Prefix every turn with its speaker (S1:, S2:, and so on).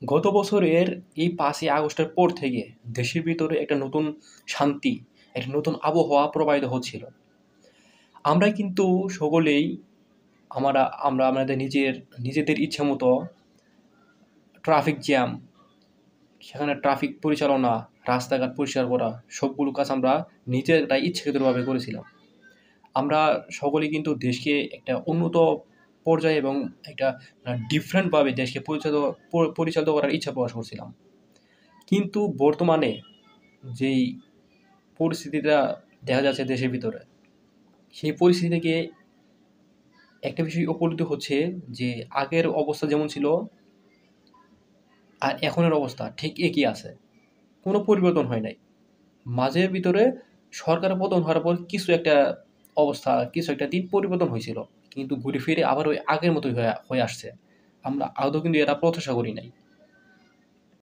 S1: গত বছরের এই ৫ই আগস্টের পর থেকে দেশের ভিতরে একটা নতুন শান্তি, একটা নতুন আবহাওয়া প্রবাহিত হচ্ছিল। আমরা কিন্তু সকলেই আমরা আমাদের নিজেদের ইচ্ছামতো ট্রাফিক জ্যাম, সেখানে ট্রাফিক পরিচালনা, রাস্তাঘাট পরিষ্কার করা সবগুলো কাজ আমরা নিজেরাই ইচ্ছাকৃতভাবে করেছিলাম। আমরা সকলেই কিন্তু দেশকে একটা উন্নত পর্যায়ে এবং একটা ডিফারেন্টভাবে দেশকে পরিচালিত করার ইচ্ছা প্রকাশ করছিলাম। কিন্তু বর্তমানে যেই পরিস্থিতিটা দেখা যাচ্ছে দেশের ভিতরে, সেই পরিস্থিতি থেকে একটা বিষয় উপলব্ধি হচ্ছে যে আগের অবস্থা যেমন ছিল আর এখনের অবস্থা ঠিক একই আছে। কোনো পরিবর্তন হয় নাই। মাঝের ভিতরে সরকারের পতন হওয়ার পর কিছু একটা দিন পরিবর্তন হয়েছিল। কিন্তু ঘুরে ফিরে আবার ওই আগের মতোই হয়ে আসছে। আমরা আদৌ কিন্তু এটা প্রত্যাশা করি নাই।